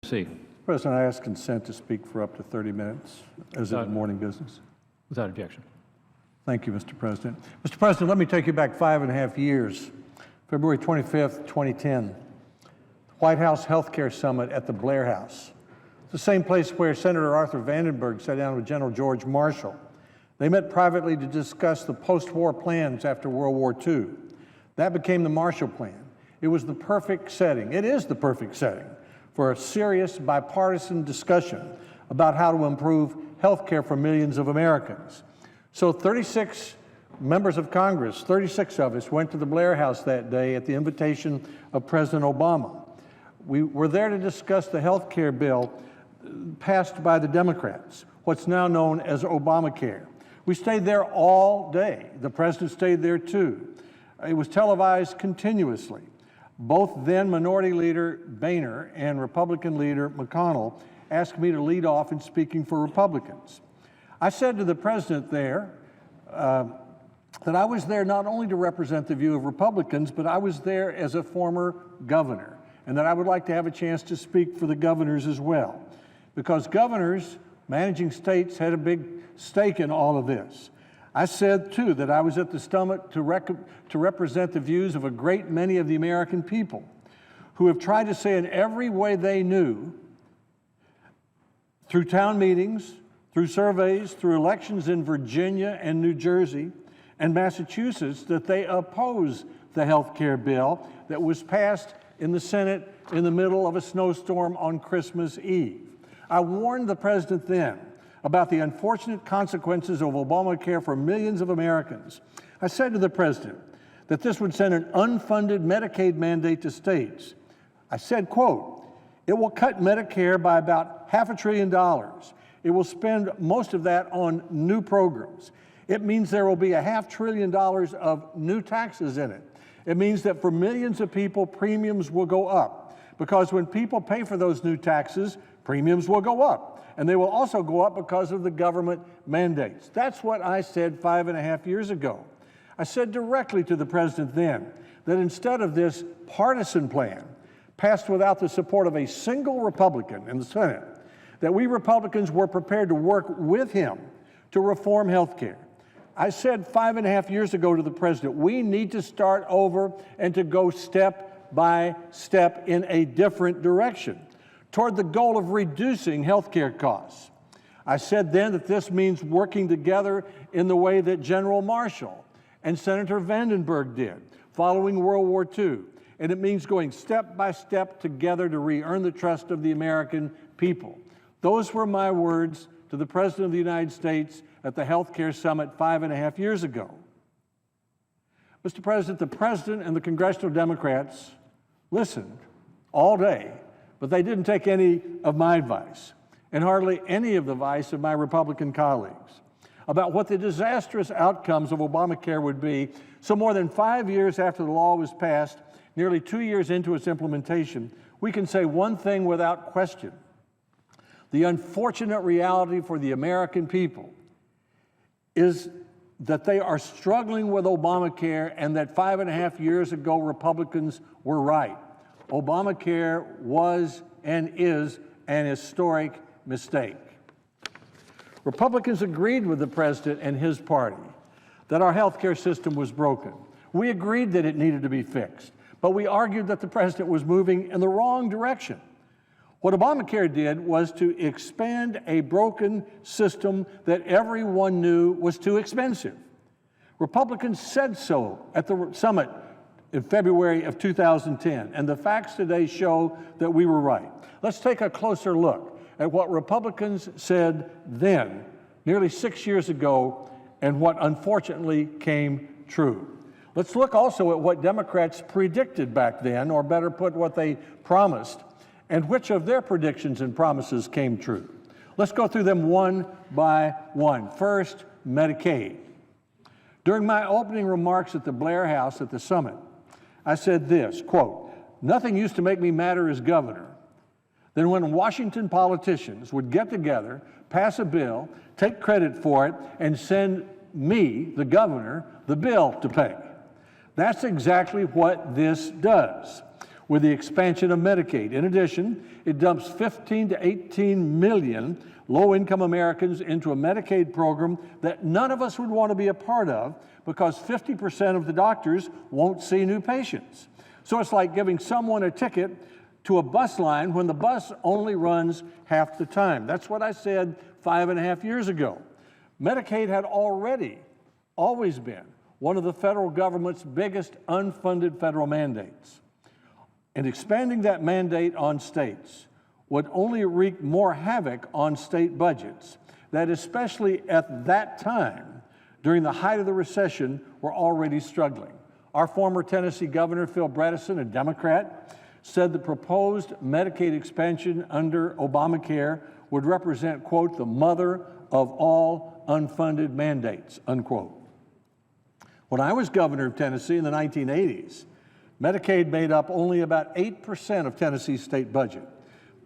proceed. President, I ask consent to speak for up to 30 minutes as is morning business. Without objection. Thank you, Mr. President. Mr. President, let me take you back 5.5 years. February 25th, 2010, the White House Healthcare Summit at the Blair House. It's the same place where Senator Arthur Vandenberg sat down with General George Marshall. They met privately to discuss the post-war plans after World War II. That became the Marshall Plan. It was the perfect setting. It is the perfect setting for a serious bipartisan discussion about how to improve health care for millions of Americans. So 36 members of Congress, 36 of us, went to the Blair House that day at the invitation of President Obama. We were there to discuss the health care bill passed by the Democrats, what's now known as Obamacare. We stayed there all day. The president stayed there too. It was televised continuously. Both then Minority Leader Boehner and Republican Leader McConnell asked me to lead off in speaking for Republicans. I said to the president there that I was there not only to represent the view of Republicans, but I was there as a former governor, and that I would like to have a chance to speak for the governors as well, because governors managing states had a big stake in all of this. I said, too, that I was at the summit to represent the views of a great many of the American people who have tried to say in every way they knew, through town meetings, through surveys, through elections in Virginia and New Jersey and Massachusetts, that they oppose the health care bill that was passed in the Senate in the middle of a snowstorm on Christmas Eve. I warned the president then about the unfortunate consequences of Obamacare for millions of Americans. I said to the president that this would send an unfunded Medicaid mandate to states. I said, quote, "It will cut Medicare by about $500 billion. It will spend most of that on new programs. It means there will be $500 billion of new taxes in it. It means that for millions of people, premiums will go up, because when people pay for those new taxes, premiums will go up. And they will also go up because of the government mandates." That's what I said 5.5 years ago. I said directly to the president then that instead of this partisan plan passed without the support of a single Republican in the Senate, that we Republicans were prepared to work with him to reform health care. I said 5.5 years ago to the president, we need to start over and to go step by step in a different direction toward the goal of reducing health care costs. I said then that this means working together in the way that General Marshall and Senator Vandenberg did following World War II. And it means going step by step together to re-earn the trust of the American people. Those were my words to the President of the United States at the Health Care Summit 5.5 years ago. Mr. President, the President and the Congressional Democrats listened all day, but they didn't take any of my advice, and hardly any of the advice of my Republican colleagues, about what the disastrous outcomes of Obamacare would be. So more than 5 years after the law was passed, nearly 2 years into its implementation, we can say one thing without question. The unfortunate reality for the American people is that they are struggling with Obamacare, and that 5.5 years ago, Republicans were right. Obamacare was and is an historic mistake. Republicans agreed with the president and his party that our health care system was broken. We agreed that it needed to be fixed, but we argued that the president was moving in the wrong direction. What Obamacare did was to expand a broken system that everyone knew was too expensive. Republicans said so at the summit in February of 2010, and the facts today show that we were right. Let's take a closer look at what Republicans said then, nearly 6 years ago, and what unfortunately came true. Let's look also at what Democrats predicted back then, or better put, what they promised, and which of their predictions and promises came true. Let's go through them one by one. First, Medicaid. During my opening remarks at the Blair House at the summit, I said this, quote, "Nothing used to make me madder as governor than when Washington politicians would get together, pass a bill, take credit for it, and send me, the governor, the bill to pay." That's exactly what this does. with the expansion of Medicaid. In addition, it dumps 15 to 18 million low-income Americans into a Medicaid program that none of us would want to be a part of because 50% of the doctors won't see new patients. So it's like giving someone a ticket to a bus line when the bus only runs half the time. That's what I said 5.5 years ago. Medicaid had always been one of the federal government's biggest unfunded federal mandates. And expanding that mandate on states would only wreak more havoc on state budgets that, especially at that time, during the height of the recession, were already struggling. Our former Tennessee Governor, Phil Bredesen, a Democrat, said the proposed Medicaid expansion under Obamacare would represent, quote, the mother of all unfunded mandates, unquote. When I was governor of Tennessee in the 1980s, Medicaid made up only about 8% of Tennessee's state budget.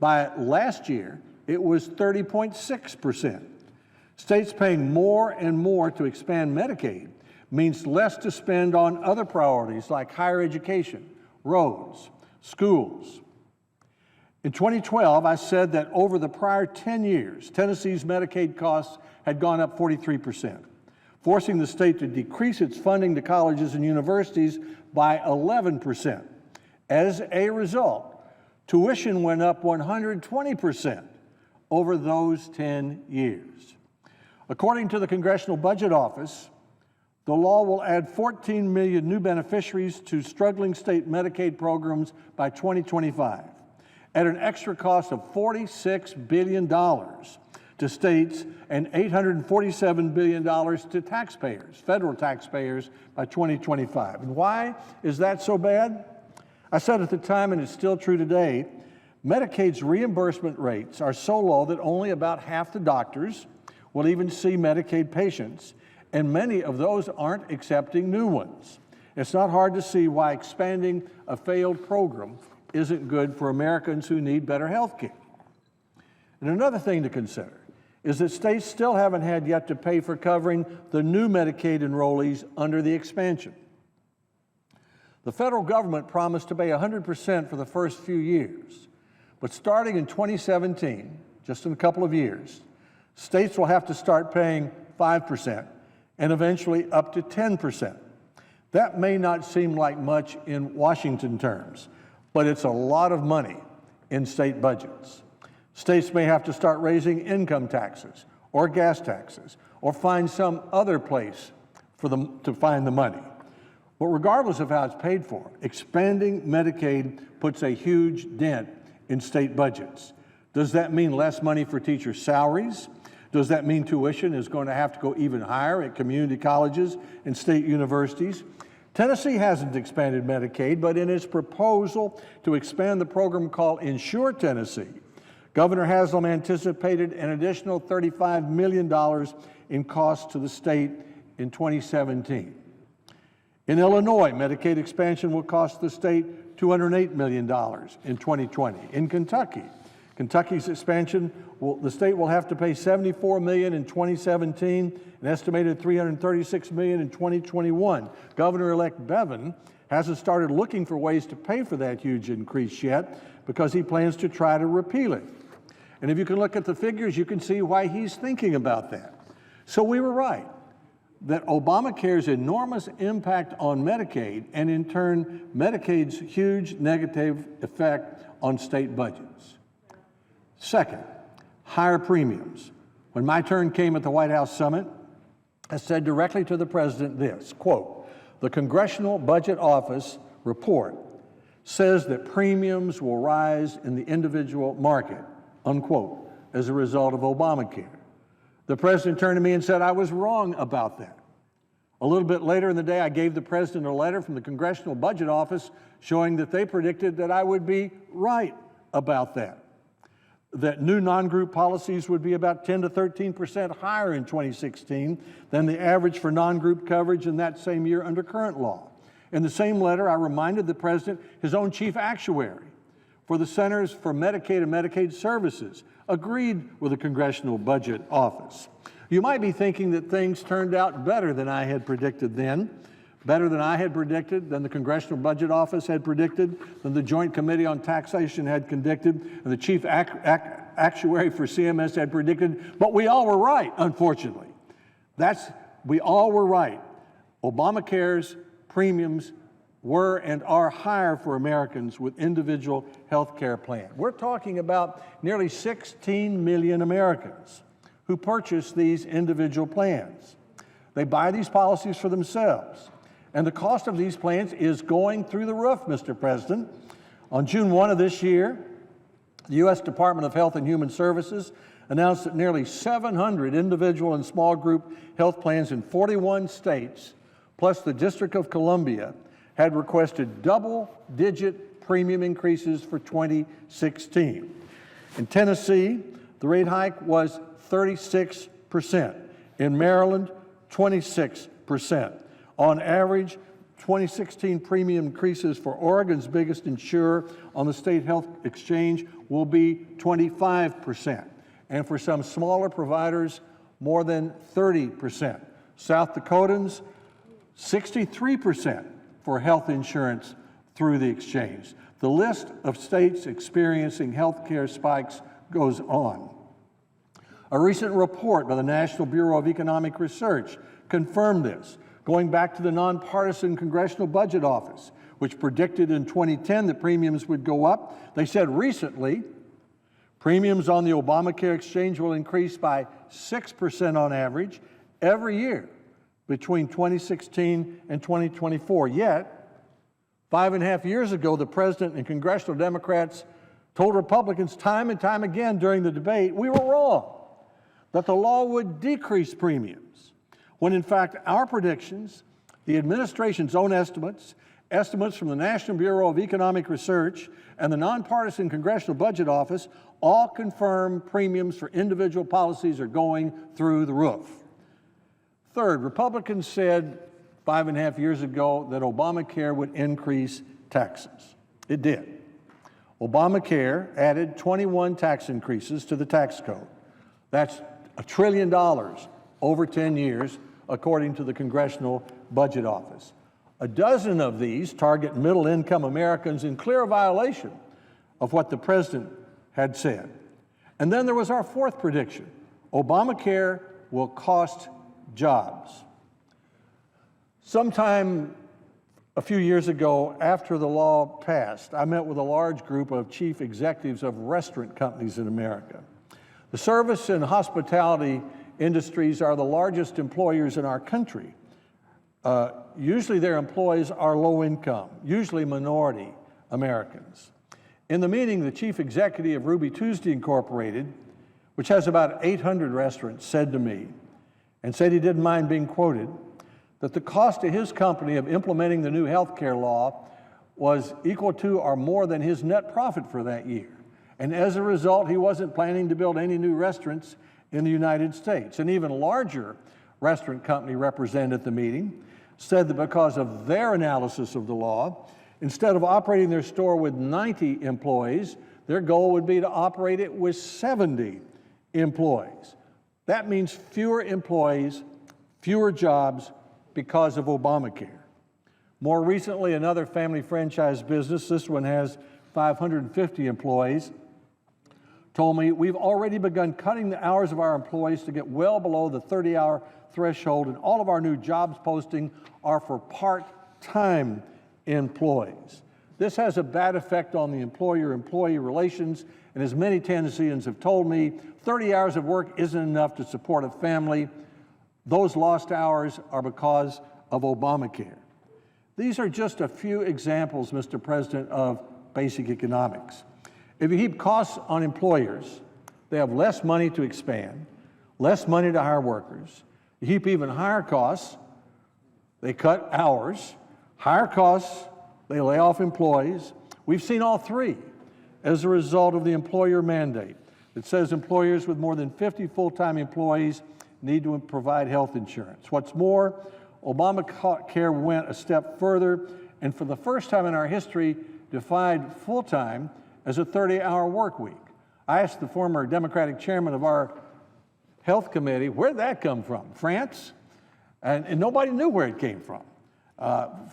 By last year, it was 30.6%. States paying more and more to expand Medicaid means less to spend on other priorities like higher education, roads, schools. In 2012, I said that over the prior 10 years, Tennessee's Medicaid costs had gone up 43%, forcing the state to decrease its funding to colleges and universities by 11%. As a result, tuition went up 120% over those 10 years. According to the Congressional Budget Office, the law will add 14 million new beneficiaries to struggling state Medicaid programs by 2025, at an extra cost of $46 billion to states and $847 billion to taxpayers, federal taxpayers, by 2025. And why is that so bad? I said at the time, and it's still true today, Medicaid's reimbursement rates are so low that only about half the doctors will even see Medicaid patients, and many of those aren't accepting new ones. It's not hard to see why expanding a failed program isn't good for Americans who need better health care. And another thing to consider is that states still haven't had yet to pay for covering the new Medicaid enrollees under the expansion. The federal government promised to pay 100% for the first few years, but starting in 2017, just in a couple of years, states will have to start paying 5% and eventually up to 10%. That may not seem like much in Washington terms, but it's a lot of money in state budgets. States may have to start raising income taxes or gas taxes or find some other place for them to find the money. But regardless of how it's paid for, expanding Medicaid puts a huge dent in state budgets. Does that mean less money for teachers' salaries? Does that mean tuition is going to have to go even higher at community colleges and state universities? Tennessee hasn't expanded Medicaid, but in its proposal to expand the program called Insure Tennessee, Governor Haslam anticipated an additional $35 million in costs to the state in 2017. In Illinois, Medicaid expansion will cost the state $208 million in 2020. In Kentucky's expansion, the state will have to pay $74 million in 2017, an estimated $336 million in 2021. Governor-elect Bevin hasn't started looking for ways to pay for that huge increase yet because he plans to try to repeal it. And if you can look at the figures, you can see why he's thinking about that. So we were right that Obamacare's enormous impact on Medicaid, and in turn, Medicaid's huge negative effect on state budgets. Second, higher premiums. When my turn came at the White House summit, I said directly to the president this, quote, the Congressional Budget Office report says that premiums will rise in the individual market, unquote, as a result of Obamacare. The president turned to me and said I was wrong about that. A little bit later in the day, I gave the president a letter from the Congressional Budget Office showing that they predicted that I would be right about that new non-group policies would be about 10 to 13% higher in 2016 than the average for non-group coverage in that same year under current law. In the same letter, I reminded the president his own chief actuary for the Centers for Medicaid and Medicaid Services agreed with the Congressional Budget Office. You might be thinking that things turned out better than I had predicted then, better than I had predicted, than the Congressional Budget Office had predicted, than the Joint Committee on Taxation had predicted, and the chief actuary for CMS had predicted, but we all were right, unfortunately. We all were right. Obamacare's premiums were and are higher for Americans with individual health care plans. We're talking about nearly 16 million Americans who purchase these individual plans. They buy these policies for themselves. And the cost of these plans is going through the roof, Mr. President. On June 1 of this year, the U.S. Department of Health and Human Services announced that nearly 700 individual and small group health plans in 41 states, plus the District of Columbia, had requested double-digit premium increases for 2016. In Tennessee, the rate hike was 36%. In Maryland, 26%. On average, 2016 premium increases for Oregon's biggest insurer on the state health exchange will be 25%. And for some smaller providers, more than 30%. South Dakotans, 63% for health insurance through the exchange. The list of states experiencing health care spikes goes on. A recent report by the National Bureau of Economic Research confirmed this, going back to the nonpartisan Congressional Budget Office, which predicted in 2010 that premiums would go up. They said recently, premiums on the Obamacare exchange will increase by 6% on average every year between 2016 and 2024. Yet, 5.5 years ago, the president and congressional Democrats told Republicans time and time again during the debate we were wrong, that the law would decrease premiums, when in fact our predictions, the administration's own estimates from the National Bureau of Economic Research, and the nonpartisan Congressional Budget Office all confirm premiums for individual policies are going through the roof. Third, Republicans said 5.5 years ago that Obamacare would increase taxes. It did. Obamacare added 21 tax increases to the tax code. That's $1 trillion over 10 years, according to the Congressional Budget Office. A dozen of these target middle-income Americans in clear violation of what the president had said. And then there was our fourth prediction. Obamacare will cost jobs. Sometime a few years ago, after the law passed, I met with a large group of chief executives of restaurant companies in America. The service and hospitality industries are the largest employers in our country. Usually their employees are low income, usually minority Americans. In the meeting, the chief executive of Ruby Tuesday Incorporated, which has about 800 restaurants, said to me, and said he didn't mind being quoted, that the cost to his company of implementing the new health care law was equal to or more than his net profit for that year. And as a result, he wasn't planning to build any new restaurants in the United States. An even larger restaurant company represented at the meeting said that because of their analysis of the law, instead of operating their store with 90 employees, their goal would be to operate it with 70 employees. That means fewer employees, fewer jobs because of Obamacare. More recently, another family franchise business, this one has 550 employees, told me, we've already begun cutting the hours of our employees to get well below the 30-hour threshold, and all of our new jobs posting are for part-time employees. This has a bad effect on the employer-employee relations, and as many Tennesseans have told me, 30 hours of work isn't enough to support a family. Those lost hours are because of Obamacare. These are just a few examples, Mr. President, of basic economics. If you heap costs on employers, they have less money to expand, less money to hire workers. You heap even higher costs, they cut hours. Higher costs, they lay off employees. We've seen all three as a result of the employer mandate that says employers with more than 50 full-time employees need to provide health insurance. What's more, Obamacare went a step further and for the first time in our history defined full-time as a 30-hour work week. I asked the former Democratic chairman of our health committee, where'd that come from? France? And nobody knew where it came from.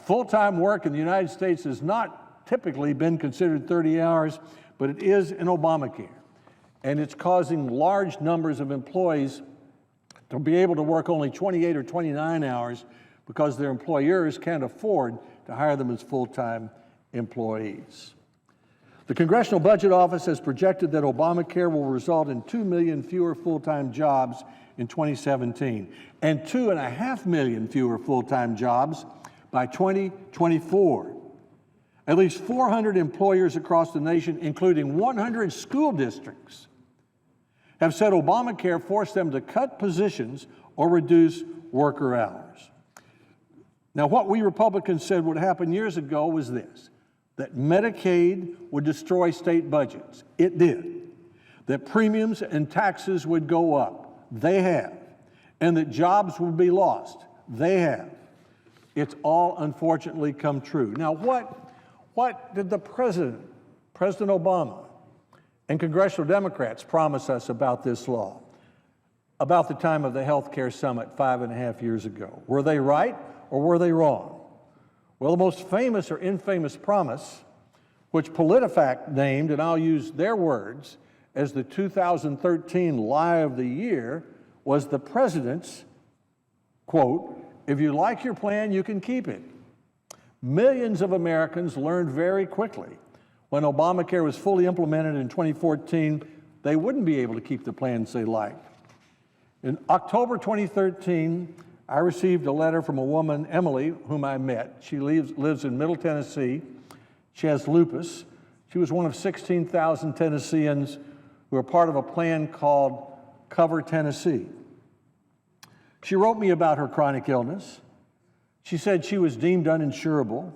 Full-time work in the United States has not typically been considered 30 hours, but it is in Obamacare. And it's causing large numbers of employees to be able to work only 28 or 29 hours because their employers can't afford to hire them as full-time employees. The Congressional Budget Office has projected that Obamacare will result in 2 million fewer full-time jobs in 2017 and 2.5 million fewer full-time jobs by 2024. At least 400 employers across the nation, including 100 school districts, have said Obamacare forced them to cut positions or reduce worker hours. Now, what we Republicans said would happen years ago was this: that Medicaid would destroy state budgets. It did. That premiums and taxes would go up. They have. And that jobs would be lost. They have. It's all unfortunately come true. Now, what did the President Obama, and congressional Democrats promise us about this law about the time of the health care summit 5.5 years ago? Were they right or were they wrong? Well, the most famous or infamous promise, which PolitiFact named, and I'll use their words, as the 2013 lie of the year, was the president's, quote, "If you like your plan, you can keep it." Millions of Americans learned very quickly when Obamacare was fully implemented in 2014, they wouldn't be able to keep the plans they liked. In October 2013, I received a letter from a woman, Emily, whom I met. She lives in Middle Tennessee. She has lupus. She was one of 16,000 Tennesseans who are part of a plan called Cover Tennessee. She wrote me about her chronic illness. She said she was deemed uninsurable,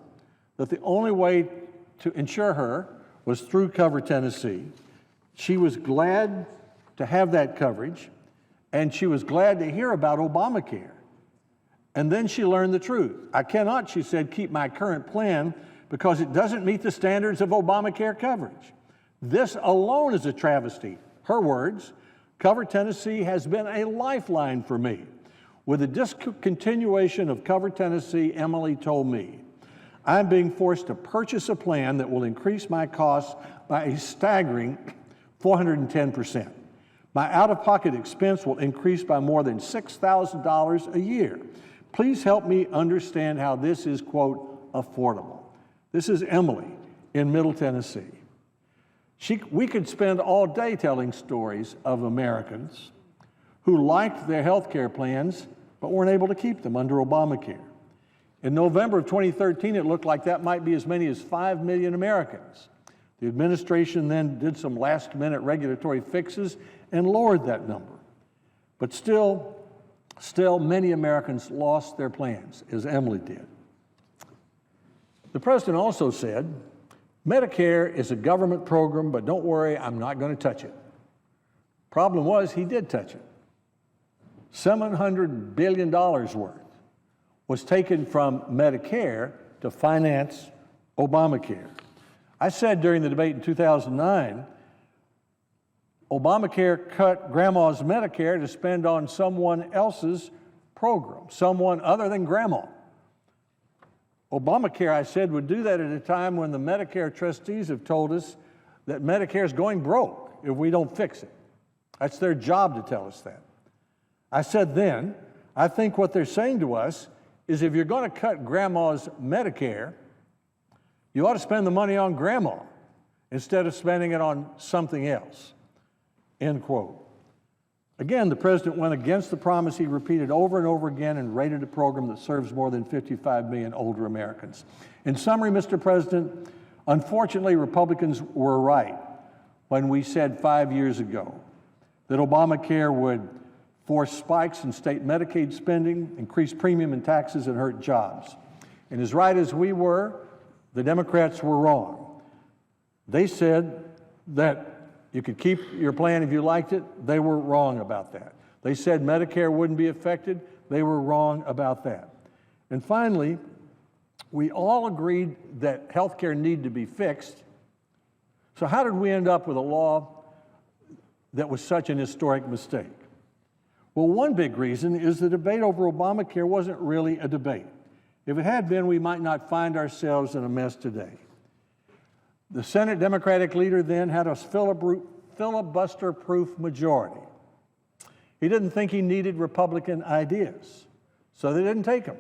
that the only way to insure her was through Cover Tennessee. She was glad to have that coverage, and she was glad to hear about Obamacare. And then she learned the truth. I cannot, she said, keep my current plan because it doesn't meet the standards of Obamacare coverage. This alone is a travesty. Her words, Cover Tennessee has been a lifeline for me. With the discontinuation of Cover Tennessee, Emily told me, I'm being forced to purchase a plan that will increase my costs by a staggering 410%. My out-of-pocket expense will increase by more than $6,000 a year. Please help me understand how this is, quote, affordable. This is Emily in Middle Tennessee. We could spend all day telling stories of Americans who liked their health care plans but weren't able to keep them under Obamacare. In November of 2013, it looked like that might be as many as 5 million Americans. The administration then did some last-minute regulatory fixes and lowered that number. But still many Americans lost their plans, as Emily did. The president also said, Medicare is a government program, but don't worry, I'm not going to touch it. Problem was, he did touch it. $700 billion worth was taken from Medicare to finance Obamacare. I said during the debate in 2009, Obamacare cut grandma's Medicare to spend on someone else's program, someone other than grandma. Obamacare, I said, would do that at a time when the Medicare trustees have told us that Medicare is going broke if we don't fix it. That's their job to tell us that. I said then, I think what they're saying to us is if you're going to cut grandma's Medicare, you ought to spend the money on grandma instead of spending it on something else, end quote. Again, the president went against the promise he repeated over and over again and raided a program that serves more than 55 million older Americans. In summary, Mr. President, unfortunately, Republicans were right when we said 5 years ago that Obamacare would force spikes in state Medicaid spending, increase premium and taxes, and hurt jobs. And as right as we were, the Democrats were wrong. They said that you could keep your plan if you liked it. They were wrong about that. They said Medicare wouldn't be affected. They were wrong about that. And finally, we all agreed that health care needed to be fixed. So how did we end up with a law that was such an historic mistake? Well, one big reason is the debate over Obamacare wasn't really a debate. If it had been, we might not find ourselves in a mess today. The Senate Democratic leader then had a filibuster-proof majority. He didn't think he needed Republican ideas, so they didn't take them.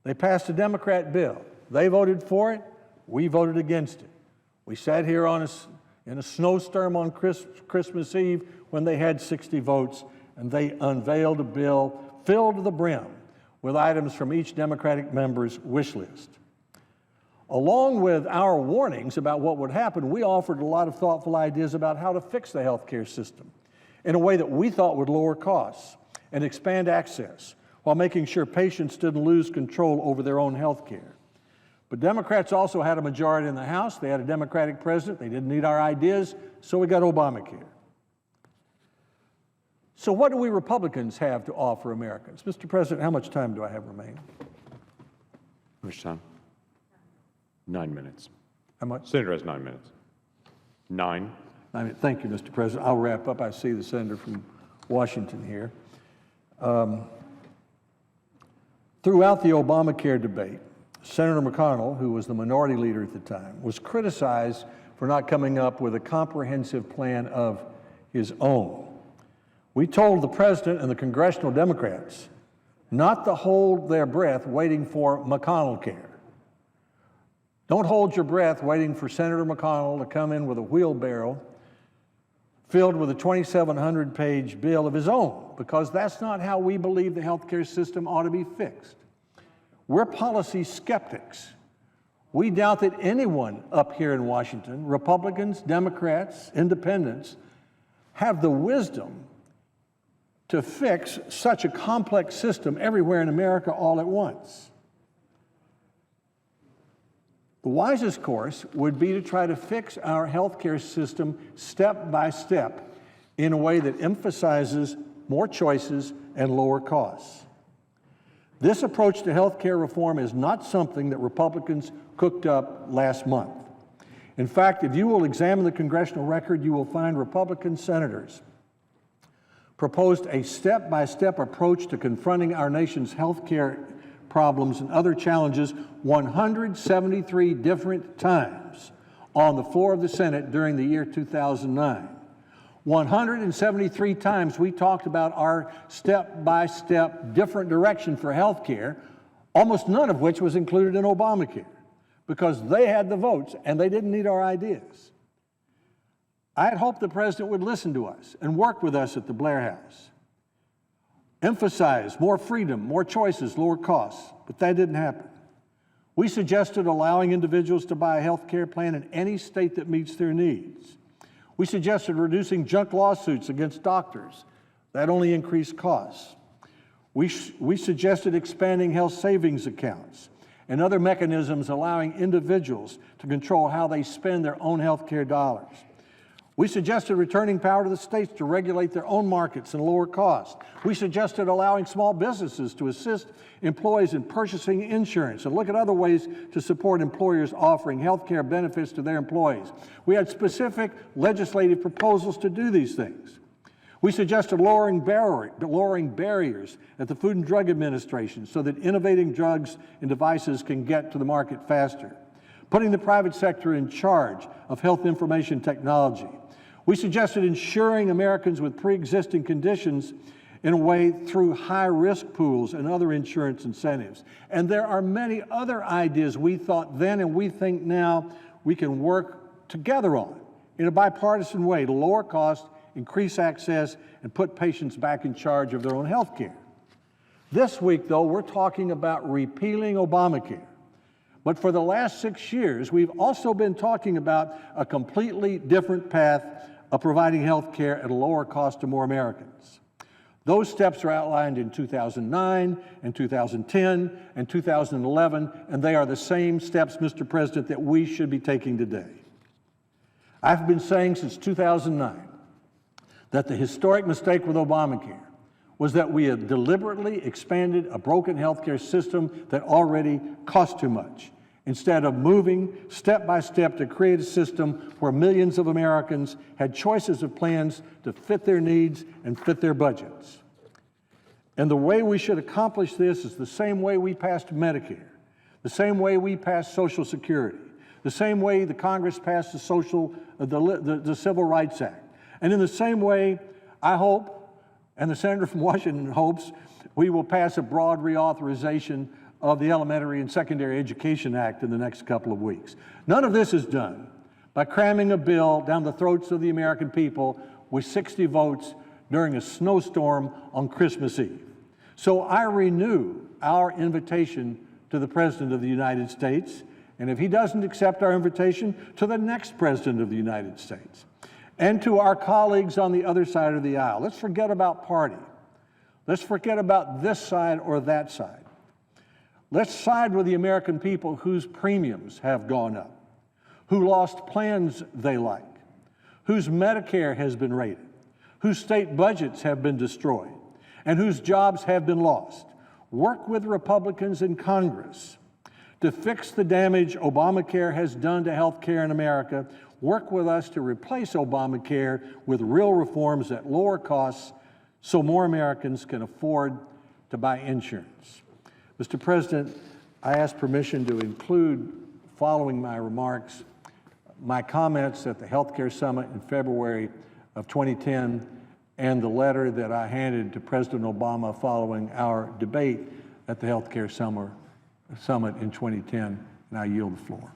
They passed a Democrat bill. They voted for it. We voted against it. We sat here in a snowstorm on Christmas Eve when they had 60 votes, and they unveiled a bill filled to the brim with items from each Democratic member's wish list. Along with our warnings about what would happen, we offered a lot of thoughtful ideas about how to fix the healthcare system in a way that we thought would lower costs and expand access while making sure patients didn't lose control over their own health care. But Democrats also had a majority in the House. They had a Democratic president. They didn't need our ideas, so we got Obamacare. So what do we Republicans have to offer Americans? Mr. President, how much time do I have remaining? How much time? 9 minutes. How much? Senator has 9 minutes. 9. Thank you, Mr. President. I'll wrap up. I see the senator from Washington here. Throughout the Obamacare debate, Senator McConnell, who was the minority leader at the time, was criticized for not coming up with a comprehensive plan of his own. We told the president and the congressional Democrats not to hold their breath waiting for McConnell care. Don't hold your breath waiting for Senator McConnell to come in with a wheelbarrow filled with a 2,700-page bill of his own, because that's not how we believe the healthcare system ought to be fixed. We're policy skeptics. We doubt that anyone up here in Washington, Republicans, Democrats, independents, have the wisdom to fix such a complex system everywhere in America all at once. The wisest course would be to try to fix our healthcare system step by step in a way that emphasizes more choices and lower costs. This approach to healthcare reform is not something that Republicans cooked up last month. In fact, if you will examine the congressional record, you will find Republican senators proposed a step-by-step approach to confronting our nation's healthcare problems and other challenges 173 different times on the floor of the Senate during the year 2009. 173 times we talked about our step-by-step different direction for health care, almost none of which was included in Obamacare, because they had the votes and they didn't need our ideas. I had hoped the president would listen to us and work with us at the Blair House. Emphasize more freedom, more choices, lower costs, but that didn't happen. We suggested allowing individuals to buy a health care plan in any state that meets their needs. We suggested reducing junk lawsuits against doctors. That only increased costs. We suggested expanding health savings accounts and other mechanisms allowing individuals to control how they spend their own health care dollars. We suggested returning power to the states to regulate their own markets and lower costs. We suggested allowing small businesses to assist employees in purchasing insurance and look at other ways to support employers offering health care benefits to their employees. We had specific legislative proposals to do these things. We suggested lowering barriers at the Food and Drug Administration so that innovating drugs and devices can get to the market faster. Putting the private sector in charge of health information technology. We suggested insuring Americans with pre-existing conditions in a way through high-risk pools and other insurance incentives. And there are many other ideas we thought then and we think now we can work together on in a bipartisan way to lower costs, increase access, and put patients back in charge of their own health care. This week, though, we're talking about repealing Obamacare. But for the last 6 years, we've also been talking about a completely different path of providing health care at a lower cost to more Americans. Those steps are outlined in 2009 and 2010 and 2011, and they are the same steps, Mr. President, that we should be taking today. I've been saying since 2009 that the historic mistake with Obamacare was that we had deliberately expanded a broken healthcare system that already cost too much, instead of moving step by step to create a system where millions of Americans had choices of plans to fit their needs and fit their budgets. And the way we should accomplish this is the same way we passed Medicare. the same way we passed Social Security, the same way the Congress passed the Civil Rights Act, and in the same way, I hope, and the senator from Washington hopes, we will pass a broad reauthorization of the Elementary and Secondary Education Act in the next couple of weeks. None of this is done by cramming a bill down the throats of the American people with 60 votes during a snowstorm on Christmas Eve. So I renew our invitation to the President of the United States, and if he doesn't accept our invitation, to the next President of the United States, and to our colleagues on the other side of the aisle. Let's forget about party. Let's forget about this side or that side. Let's side with the American people whose premiums have gone up, who lost plans they like, whose Medicare has been raided, whose state budgets have been destroyed, and whose jobs have been lost. Work with Republicans in Congress to fix the damage Obamacare has done to health care in America. Work with us to replace Obamacare with real reforms at lower costs so more Americans can afford to buy insurance. Mr. President, I ask permission to include, following my remarks, my comments at the Healthcare Summit in February of 2010 and the letter that I handed to President Obama following our debate at the Healthcare Summit in 2010, and I yield the floor.